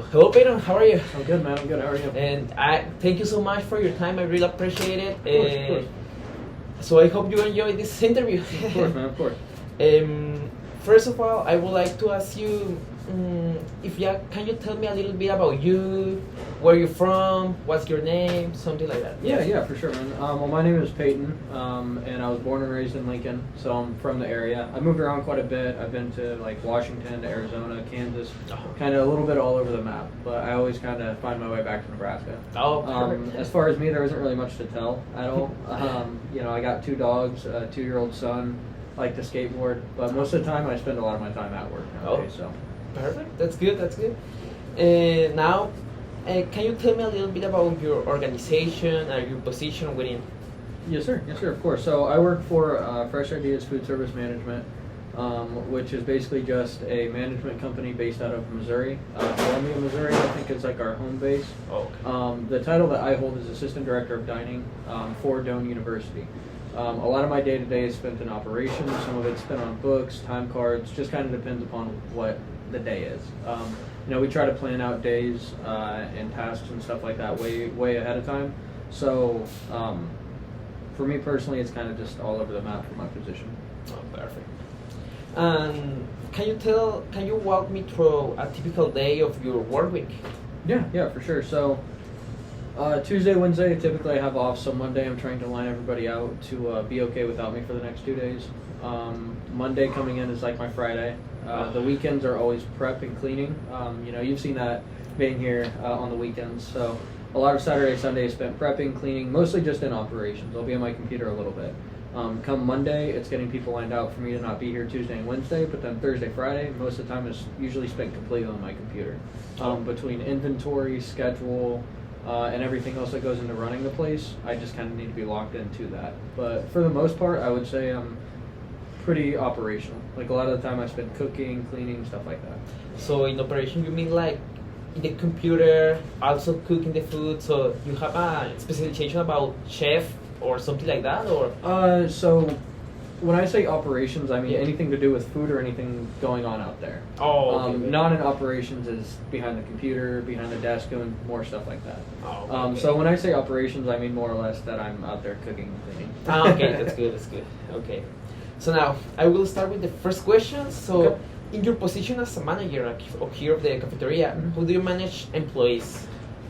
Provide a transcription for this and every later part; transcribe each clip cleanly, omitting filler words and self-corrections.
Hello, Payton. How are you? I'm good, man. I'm good. How are you? And I thank you so much for your time. I really appreciate it. Of course. So I hope you enjoy this interview. Of course, man. Of course. First of all, I would like to ask you, can you tell me a little bit about you, where you're from, what's your name, something like that? Yeah, for sure, man. Well, my name is Payton, and I was born and raised in Lincoln, so I'm from the area. I moved around quite a bit. I've been to like Washington, Arizona, Kansas, kind of a little bit all over the map, but I always kind of find my way back to Nebraska. Oh, perfect. As far as me, there isn't really much to tell at all. I got 2 dogs, a 2-year-old son. Like to skateboard, but most of the time I spend a lot of my time at work nowadays. So perfect. That's good. Now, can you tell me a little bit about your organization and your position within? Yes, sir. Of course. So I work for Fresh Ideas Food Service Management, which is basically just a management company based out of Missouri, Columbia, Missouri. I think is like our home base. Oh, okay. The title that I hold is Assistant Director of Dining for Doane University. A lot of my day-to-day is spent in operations. Some of it's spent on books, time cards. Just kind of depends upon what the day is. We try to plan out days and tasks and stuff like that way ahead of time. So for me personally, it's kind of just all over the map for my position. Oh, perfect. Can you walk me through a typical day of your work week? Yeah, for sure. So Tuesday, Wednesday, typically I have off, so Monday I'm trying to line everybody out to be okay without me for the next 2 days. Monday coming in is like my Friday. The weekends are always prep and cleaning. You've seen that being here on the weekends. So a lot of Saturday, Sunday is spent prepping, cleaning, mostly just in operations. I'll be on my computer a little bit. Come Monday, it's getting people lined out for me to not be here Tuesday and Wednesday, but then Thursday, Friday, most of the time is usually spent completely on my computer. Between inventory, schedule, and everything else that goes into running the place, I just kind of need to be locked into that. But for the most part, I would say I'm pretty operational. Like a lot of the time I spend cooking, cleaning, stuff like that. So in operation, you mean like in the computer, also cooking the food, so you have a specialization about chef or something like that, or? So when I say operations, I mean anything to do with food or anything going on out there. Oh, okay. Non in operations is behind the computer, behind the desk, doing more stuff like that. Oh, okay. So when I say operations, I mean more or less that I'm out there cooking and cleaning. Okay, that's good. Okay. So now, I will start with the first question. So, Okay. In your position as a manager here of the cafeteria, how do you manage employees?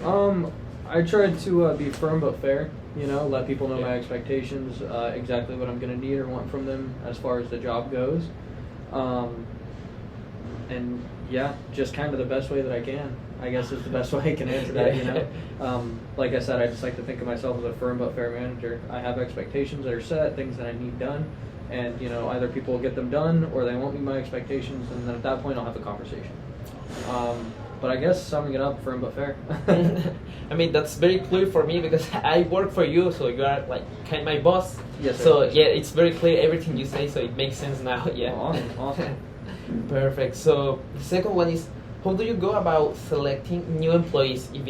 I try to be firm but fair, let people know my Yeah. expectations, exactly what I'm going to need or want from them as far as the job goes. And yeah, just kind of the best way that I can, I guess is the best way I can answer that, Like I said, I just like to think of myself as a firm but fair manager. I have expectations that are set, things that I need done, and, either people will get them done or they won't meet my expectations, and then at that point I'll have a conversation. But I guess summing it up, firm but fair. I mean, that's very clear for me because I work for you, so you are like kind of my boss. Yes, sir. So yeah, it's very clear everything you say, so it makes sense now. Yeah. Awesome. Perfect. So the second one is, how do you go about selecting new employees? If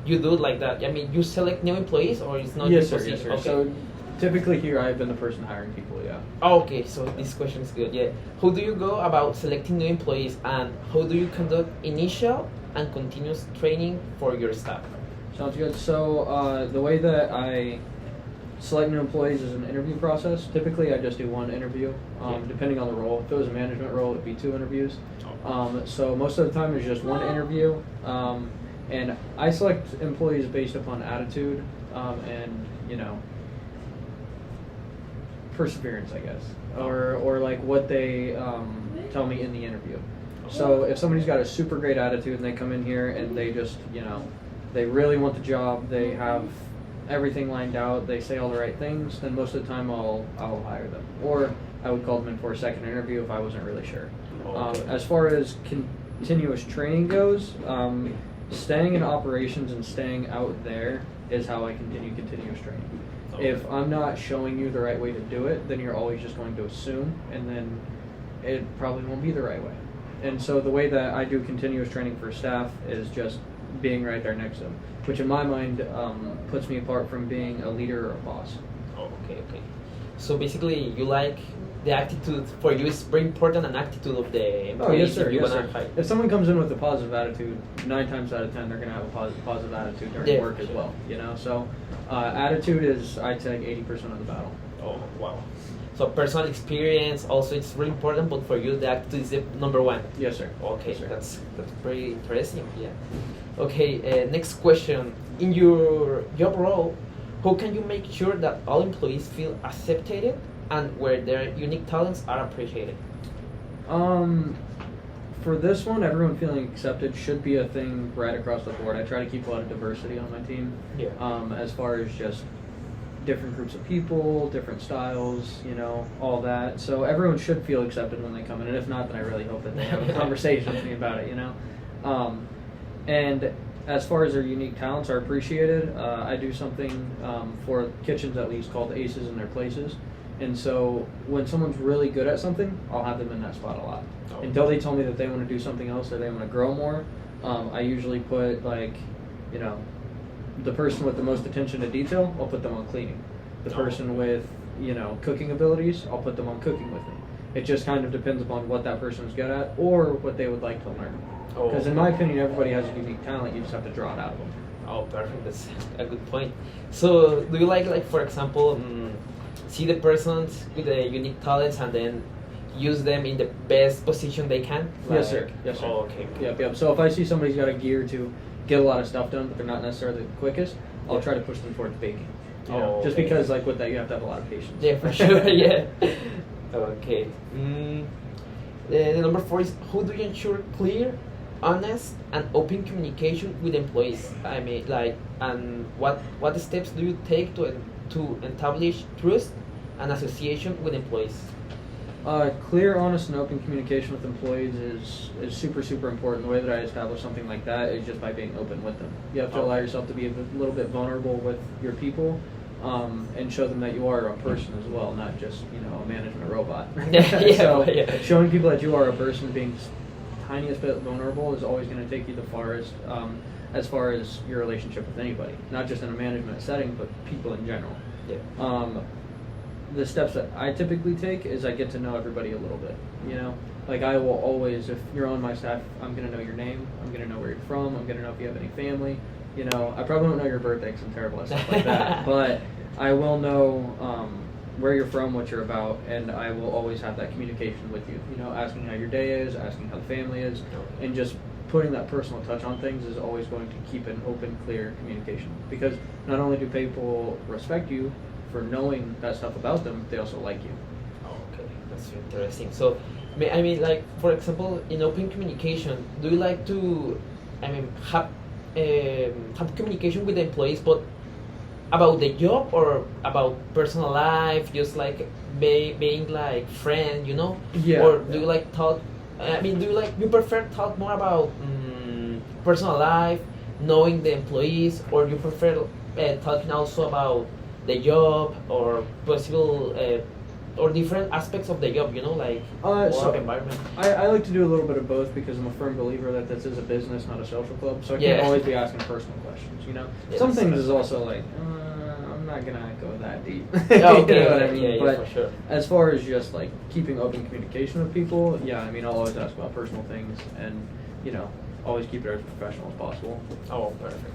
you do it like that, I mean, you select new employees or it's not? Yes, your sir. position? Yes, sir. Okay. So typically here I've been the person hiring people. Yeah. Oh, okay, so this question is good. Yeah. How do you go about selecting new employees, and how do you conduct initial and continuous training for your staff? Sounds good. So the way that I select new employees is an interview process. Typically I just do 1 interview, depending on the role. If it was a management role, it'd be 2 interviews. So most of the time it's just 1 interview, and I select employees based upon attitude and perseverance, I guess, or like what they tell me in the interview. So if somebody's got a super great attitude and they come in here and they just, they really want the job, they have everything lined out, they say all the right things, then most of the time I'll hire them. Or I would call them in for a second interview if I wasn't really sure. As far as continuous training goes, staying in operations and staying out there is how I continue continuous training. If I'm not showing you the right way to do it, then you're always just going to assume, and then it probably won't be the right way. And so the way that I do continuous training for staff is just being right there next to them, which in my mind puts me apart from being a leader or a boss. Oh, okay. So basically, you like the attitude for you is very important, an attitude of the employees. Oh, yes, sir. If you Yes, wanna sir. hire. If someone comes in with a positive attitude, 9 times out of 10, they're going to have a positive attitude during work as well. You know, so attitude is, I'd say, 80% of the battle. Oh, wow. So personal experience also it's really important, but for you the attitude is the number one. Yes, sir. Okay, Yes, sir. that's very interesting. Yeah. Okay, next question. In your job role, how can you make sure that all employees feel accepted and where their unique talents are appreciated? For this one, everyone feeling accepted should be a thing right across the board. I try to keep a lot of diversity on my team. Yeah. As far as just different groups of people, different styles, you know, all that. So everyone should feel accepted when they come in, and if not, then I really hope that they have a conversation with me about it, you know. And as far as their unique talents are appreciated, I do something for kitchens at least called Aces in Their Places. And so when someone's really good at something, I'll have them in that spot a lot. Oh. Until they tell me that they want to do something else or they want to grow more, I usually put, like, you know, the person with the most attention to detail, I'll put them on cleaning. The person with, you know, cooking abilities, I'll put them on cooking with me. It just kind of depends upon what that person's good at or what they would like to learn. Because in my opinion, everybody has a unique talent. You just have to draw it out of them. Oh, perfect. That's a good point. So, do you like for example, see the persons with the unique talents and then use them in the best position they can? Yes, sir. Yes, sir. Oh, okay. Yep. So if I see somebody's got a gear to get a lot of stuff done, but they're not necessarily the quickest, I'll try to push them towards baking. You know? Just because, like, with that, you have to have a lot of patience. Yeah, for sure. Yeah. Okay. The number 4 is how do you ensure clear, honest, and open communication with employees? I mean, like, and what steps do you take to establish trust and association with employees? Clear, honest, and open communication with employees is super important. The way that I establish something like that is just by being open with them. You have to allow yourself to be a little bit vulnerable with your people, and show them that you are a person as well, not just, you know, a management robot. So showing people that you are a person, being tiniest bit vulnerable, is always going to take you the farthest as far as your relationship with anybody, not just in a management setting, but people in general. Yeah. The steps that I typically take is I get to know everybody a little bit, you know? Like, I will always, if you're on my staff, I'm going to know your name, I'm going to know where you're from, I'm going to know if you have any family, you know? I probably won't know your birthday because I'm terrible at stuff like that, but I will know where you're from, what you're about, and I will always have that communication with you, you know, asking how your day is, asking how the family is, and just putting that personal touch on things is always going to keep an open, clear communication. Because not only do people respect you for knowing that stuff about them, they also like you. Oh, okay, that's interesting. So, I mean, like, for example, in open communication, do you like to, I mean, have communication with the employees, but about the job or about personal life, just like being like friend, you know? Yeah. Or do you like talk? I mean, you prefer talk more about personal life, knowing the employees, or you prefer talking also about the job or possible or different aspects of the job, you know, like work environment? I like to do a little bit of both because I'm a firm believer that this is a business, not a social club. So I can't always be asking personal questions, you know. Yeah, some things is also like, I'm not gonna go that deep. Okay, you know what I mean? yeah, but for sure. as far as just like keeping open communication with people, yeah, I mean, I'll always ask about personal things and, you know, always keep it as professional as possible. Oh, perfect.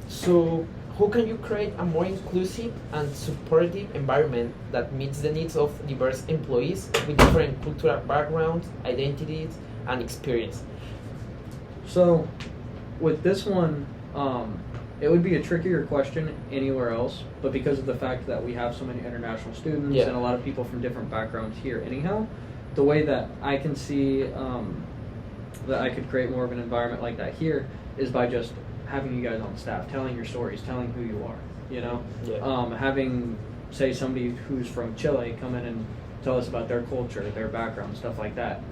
So, how can you create a more inclusive and supportive environment that meets the needs of diverse employees with different cultural backgrounds, identities, and experience? So, with this one, it would be a trickier question anywhere else, but because of the fact that we have so many international students and a lot of people from different backgrounds here anyhow, the way that I can see that I could create more of an environment like that here is by just having you guys on staff, telling your stories, telling who you are, you know? Having, say, somebody who's from Chile come in and tell us about their culture, their background, stuff like that.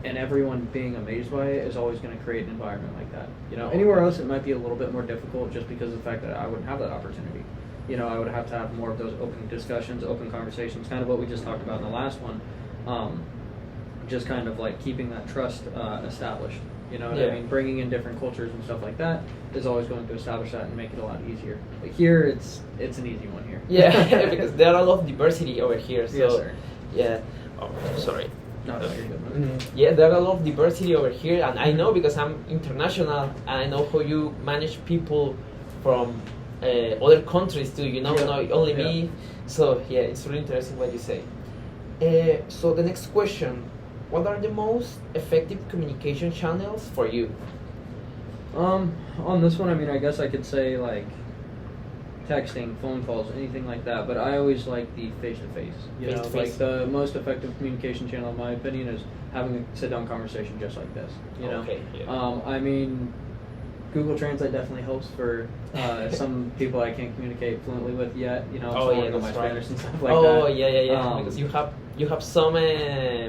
And everyone being amazed by it is always going to create an environment like that. You know, anywhere else it might be a little bit more difficult just because of the fact that I wouldn't have that opportunity. You know, I would have to have more of those open discussions, open conversations, kind of what we just talked about in the last one. just kind of like keeping that trust established. You know what Yeah. I mean? Bringing in different cultures and stuff like that is always going to establish that and make it a lot easier. But here, it's an easy one here. Yeah, because there are a lot of diversity over here. So Yes, sir. yeah. Oh, sorry. No, you're good, man. Yeah, there are a lot of diversity over here, and I know because I'm international, and I know how you manage people from other countries too. You know, Yeah. not only Yeah. me. So yeah, it's really interesting what you say. So the next question: what are the most effective communication channels for you? On this one, I mean, I guess I could say like texting, phone calls, anything like that. But I always like the face-to-face. You know, Face-to-face. like the most effective communication channel, in my opinion, is having a sit-down conversation just like this. You know. Okay. Yeah. I mean, Google Translate definitely helps for some people I can't communicate fluently with yet. You know, I'm Oh, still yeah, working on my that's right. Spanish and stuff like Oh that. yeah. Because you have some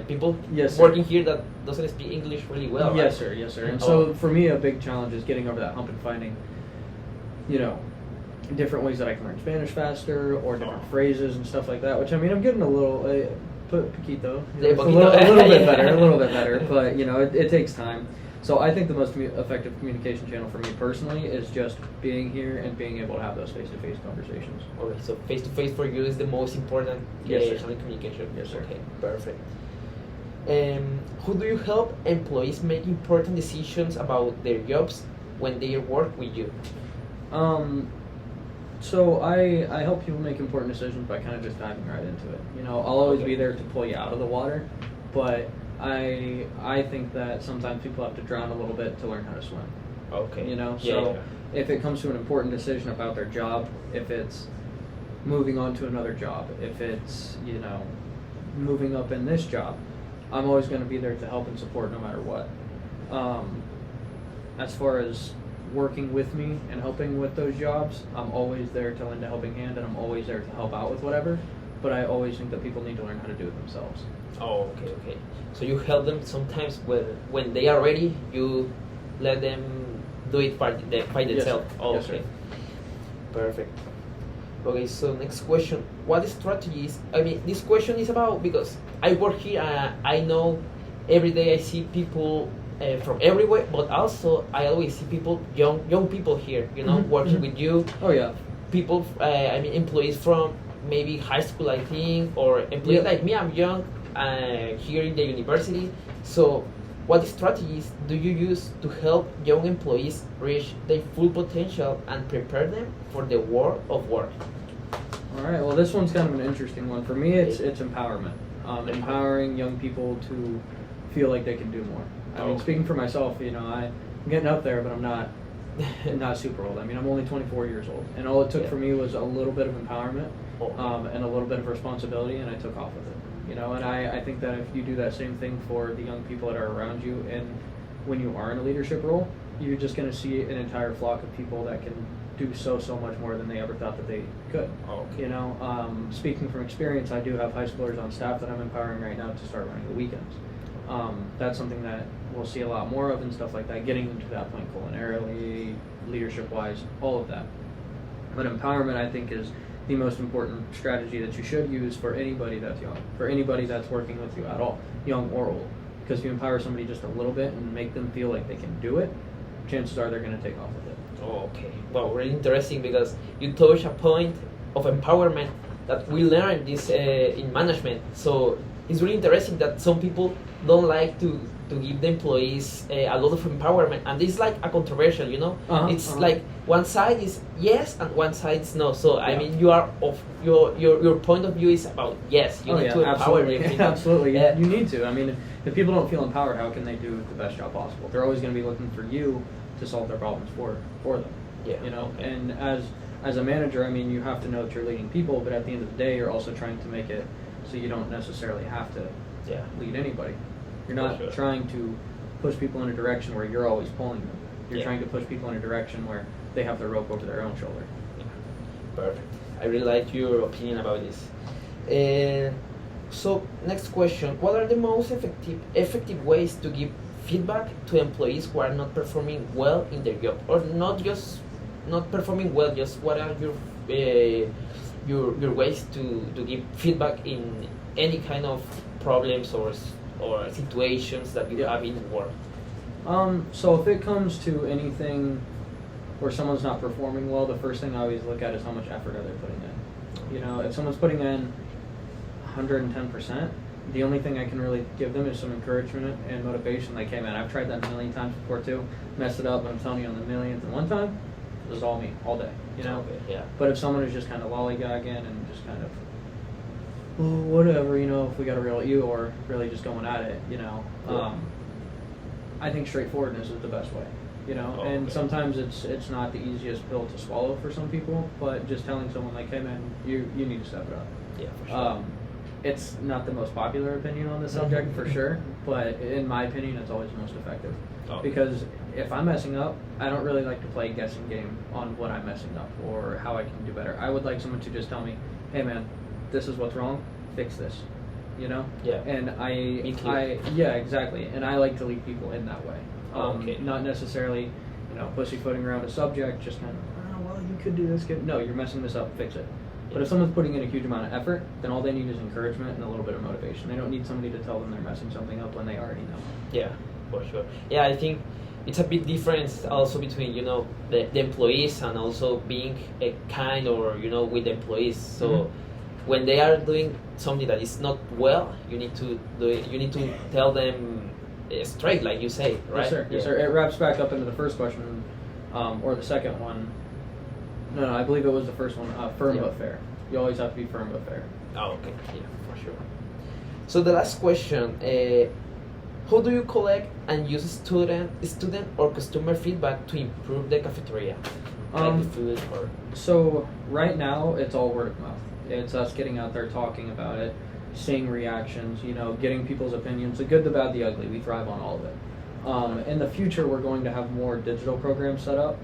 people Yes, sir. working here that doesn't speak English really well. Yes, right? sir. Yes, sir. And Oh. so for me, a big challenge is getting over that hump and finding, you know, different ways that I can learn Spanish faster or different Oh. phrases and stuff like that. Which I mean, I'm getting a little poquito, Yeah, it's poquito. a little bit Yeah. better, a little bit better. But you know, it takes time. So I think the most effective communication channel for me personally is just being here and being able to have those face-to-face conversations. Okay, so face to face for you is the most important Yes, sir. channel of communication. Yes, sir. Okay, perfect. How do you help employees make important decisions about their jobs when they work with you? So I help people make important decisions by kind of just diving right into it. You know, I'll always Okay. be there to pull you out of the water, but I think that sometimes people have to drown a little bit to learn how to swim. Okay. You know, Yeah, so yeah. if it comes to an important decision about their job, if it's moving on to another job, if it's, you know, moving up in this job, I'm always going to be there to help and support no matter what. As far as working with me and helping with those jobs, I'm always there to lend a helping hand, and I'm always there to help out with whatever. But I always think that people need to learn how to do it themselves. Oh, okay. So you help them sometimes when they are ready. You let them do it by Yes, themselves. sir. Oh, Yes, okay. sir. Perfect. Okay, so next question: what strategies? I mean, this question is about because I work here. I know every day I see people from everywhere, but also I always see people, young people here. You know, Mhm, working mhm. with you. Oh yeah. People, I mean, employees from maybe high school, I think, or employees Yeah. like me. I'm young here in the university. So, what strategies do you use to help young employees reach their full potential and prepare them for the world of work? All right. Well, this one's kind of an interesting one for me. It's empowerment. Empowering young people to feel like they can do more. I mean, Okay. speaking for myself, you know, I'm getting up there, but I'm not super old. I mean, I'm only 24 years old, and all it took Yeah. for me was a little bit of empowerment Oh. and a little bit of responsibility, and I took off with it. You know, and I think that if you do that same thing for the young people that are around you, and when you are in a leadership role, you're just going to see an entire flock of people that can do so much more than they ever thought that they could. Okay. You know, speaking from experience, I do have high schoolers on staff that I'm empowering right now to start running the weekends. That's something that we'll see a lot more of and stuff like that, getting them to that point culinarily, leadership-wise, all of that. But empowerment, I think, is the most important strategy that you should use for anybody that's young, for anybody that's working with you at all, young or old. Because if you empower somebody just a little bit and make them feel like they can do it, chances are they're going to take off with it. Okay. Well, really interesting because you touch a point of empowerment that we learn this in management. So it's really interesting that some people don't like to give the employees a lot of empowerment, and it's like a controversial, you know. It's like one side is yes and one side is no. So I mean, you are of your point of view is about yes. You need to empower absolutely. them. You know? Absolutely. Yeah. You need to. I mean, if people don't feel empowered, how can they do the best job possible? They're always going to be looking for you to solve their problems for them. Yeah. You know, Okay. and as a manager, I mean, you have to know that you're leading people, but at the end of the day, you're also trying to make it so you don't necessarily have to Yeah. lead anybody. You're For not sure. trying to push people in a direction where you're always pulling them. You're Yeah. trying to push people in a direction where they have the rope over their own shoulder. Perfect. I really like your opinion about this. So next question: what are the most effective ways to give feedback to employees who are not performing well in their job, or not performing well? Just what are your ways to give feedback in any kind of problems or situations that you have in work? So if it comes to anything where someone's not performing well, the first thing I always look at is how much effort are they putting in. You know, if someone's putting in 110%, the only thing I can really give them is some encouragement and motivation. Like, hey man, I've tried that a million times before too, messed it up, but I'm telling you, on the millionth and one time, it was all me, all day, you know? Okay, yeah. But if someone is just kind of lollygagging and just kind of, well, whatever, you know, if we got to reel at you, or really just going at it, you know, I think straightforwardness is the best way, you know? And sometimes it's not the easiest pill to swallow for some people, but just telling someone like, hey man, you need to step it up. Yeah, for sure. It's not the most popular opinion on the subject for sure, but in my opinion, it's always most effective. Because if I'm messing up, I don't really like to play a guessing game on what I'm messing up or how I can do better. I would like someone to just tell me, hey man, this is what's wrong, fix this, you know? Yeah. And yeah, exactly. And I like to lead people in that way. Not necessarily, you know, pussyfooting around a subject, just kind of, oh, well, you could do this. No, you're messing this up, fix it. But if someone's putting in a huge amount of effort, then all they need is encouragement and a little bit of motivation. They don't need somebody to tell them they're messing something up when they already know. Yeah, for sure. Yeah, I think it's a big difference also between, you know, the employees and also being kind or, you know, with the employees. So when they are doing something that is not well, you need to do it. You need to tell them straight, like you say, right? Yes, sir. Yes, sir. It wraps back up into the first question, or the second one. No, I believe it was the first one. Firm but fair. You always have to be firm but fair. Oh, okay. Yeah, for sure. So the last question: how do you collect and use student or customer feedback to improve the cafeteria, like the food or? So right now, it's all word of mouth. It's us getting out there talking about it, seeing reactions. You know, getting people's opinions, the good, the bad, the ugly. We thrive on all of it. In the future, we're going to have more digital programs set up,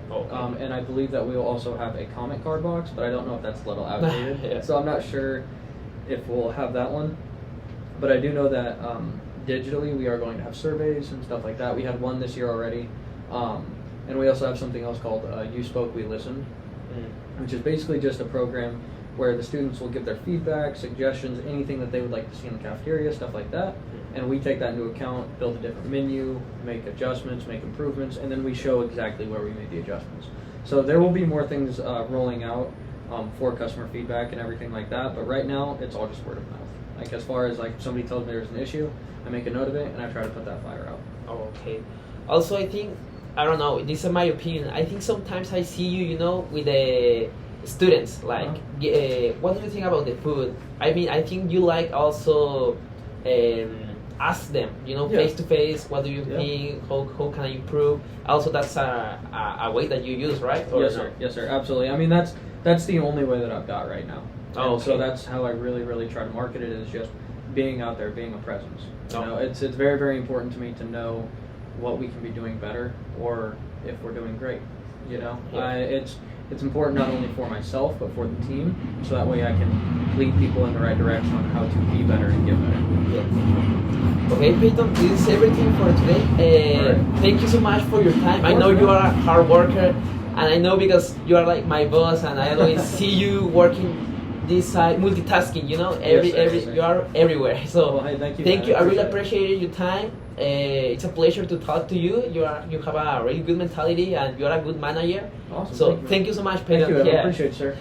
and I believe that we will also have a comment card box, but I don't know if that's a little outdated, Yeah. So I'm not sure if we'll have that one, but I do know that digitally we are going to have surveys and stuff like that. We had one this year already, and we also have something else called You Spoke, We Listened, which is basically just a program where the students will give their feedback, suggestions, anything that they would like to see in the cafeteria, stuff like that. And we take that into account, build a different menu, make adjustments, make improvements, and then we show exactly where we made the adjustments. So there will be more things rolling out for customer feedback and everything like that, but right now it's all just word of mouth. Like, as far as like if somebody tells me there's an issue, I make a note of it and I try to put that fire out. Oh, okay. Also, I think, I don't know, this is my opinion, I think sometimes I see you, you know, with the students, like, what do you think about the food? I mean, I think you like also ask them, you know, face to face, what do you think, how can I improve? Also, that's a way that you use, right? Or yes, sir. Yes, sir. Absolutely. I mean, that's the only way that I've got right now. So that's how I really try to market it, is just being out there, being a presence. You know, it's very, very important to me to know what we can be doing better, or if we're doing great. You know, it's important not only for myself but for the team, so that way I can lead people in the right direction on how to be better and get better. Yeah. Okay, Payton, this is everything for today. Thank you so much for your time. I know you are a hard worker, and I know because you are like my boss, and I always see you working this side, multitasking. You know, you are everywhere. So thank you. I really appreciated your time. It's a pleasure to talk to you. You have a really good mentality, and you are a good manager. Awesome. So thank you so much, Payton. Thank you. I appreciate it, sir.